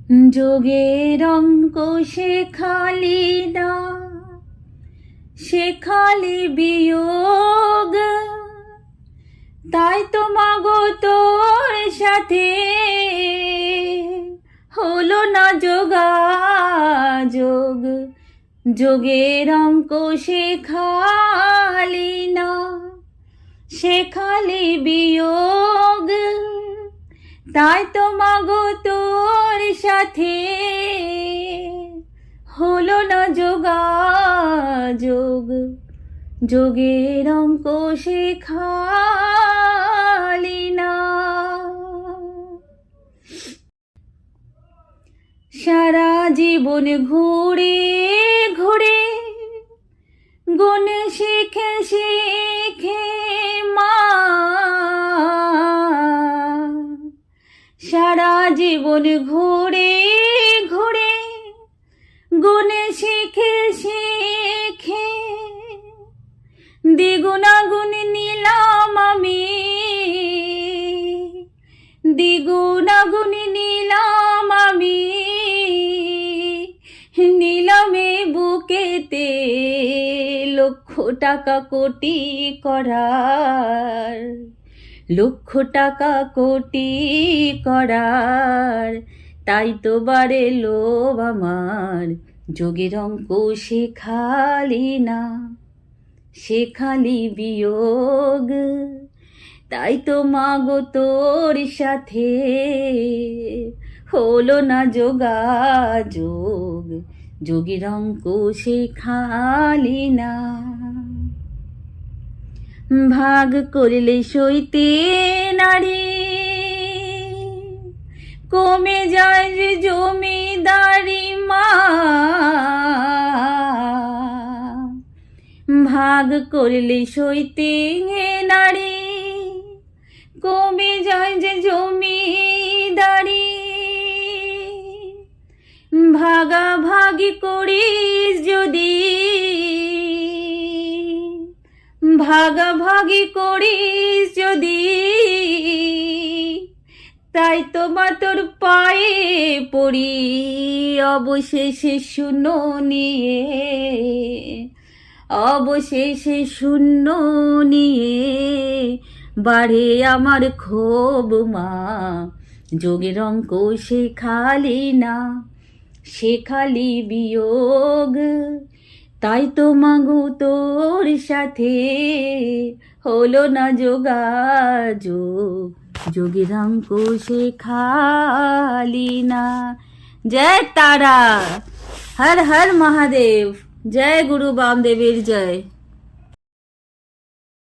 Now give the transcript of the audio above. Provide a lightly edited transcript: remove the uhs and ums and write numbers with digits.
যোগের অঙ্ক শেখালি না, শেখালি বিয়োগ। তাই তো মাগো তোর সাথে হলো না যোগাযোগ। যোগের অঙ্ক শেখালি না, শেখালি বিয়োগ। তাই তো মাগো তোর সাথে হলো না যোগাযোগ। যোগের অঙ্ক শেখালি না। সারা জীবন ঘুরে ঘুরে গুণ শিখে শিখে মা, সারা জীবন ঘুরে ঘুরে গুণ শিখে শিখে দ্বিগুণাগুণ নিলাম আমি, দ্বিগুণাগুণ নিলাম আমি। নিলামে বুকেতে লক্ষ টাকা কোটি করার, লক্ষ টাকা কোটি করার। তাই তো বারে লোভ আমার, যোগের অঙ্ক শেখালি না, শেখালি বিয়োগ। তাই তো মাগো তোর সাথে হলো না যোগাযোগ। যোগের অঙ্ক শেখালি না। ভাগ করলে সইতে নারী, কমে যায় যে জমিদারি মা। ভাগ করলে সইতে নারী, কমে যায় যে জমিদারি। ভাগাভাগি করিস যদি, ভাগাভাগি করিস যদি। তাই তো মা তোর পায়ে পড়ি, অবশেষে শূন্য নিয়ে, অবশেষে শূন্য নিয়ে। বাড়ে আমার ক্ষোভ মা, যোগের অঙ্ক শেখালি না, শেখালি বিয়োগ। তাই তো মাগো তোর সাথে হলো না যোগাযোগ। যোগের অঙ্ক শেখালি না। জয় তারা, হর হর মহাদেব। জয় গুরু বামদেবের জয়।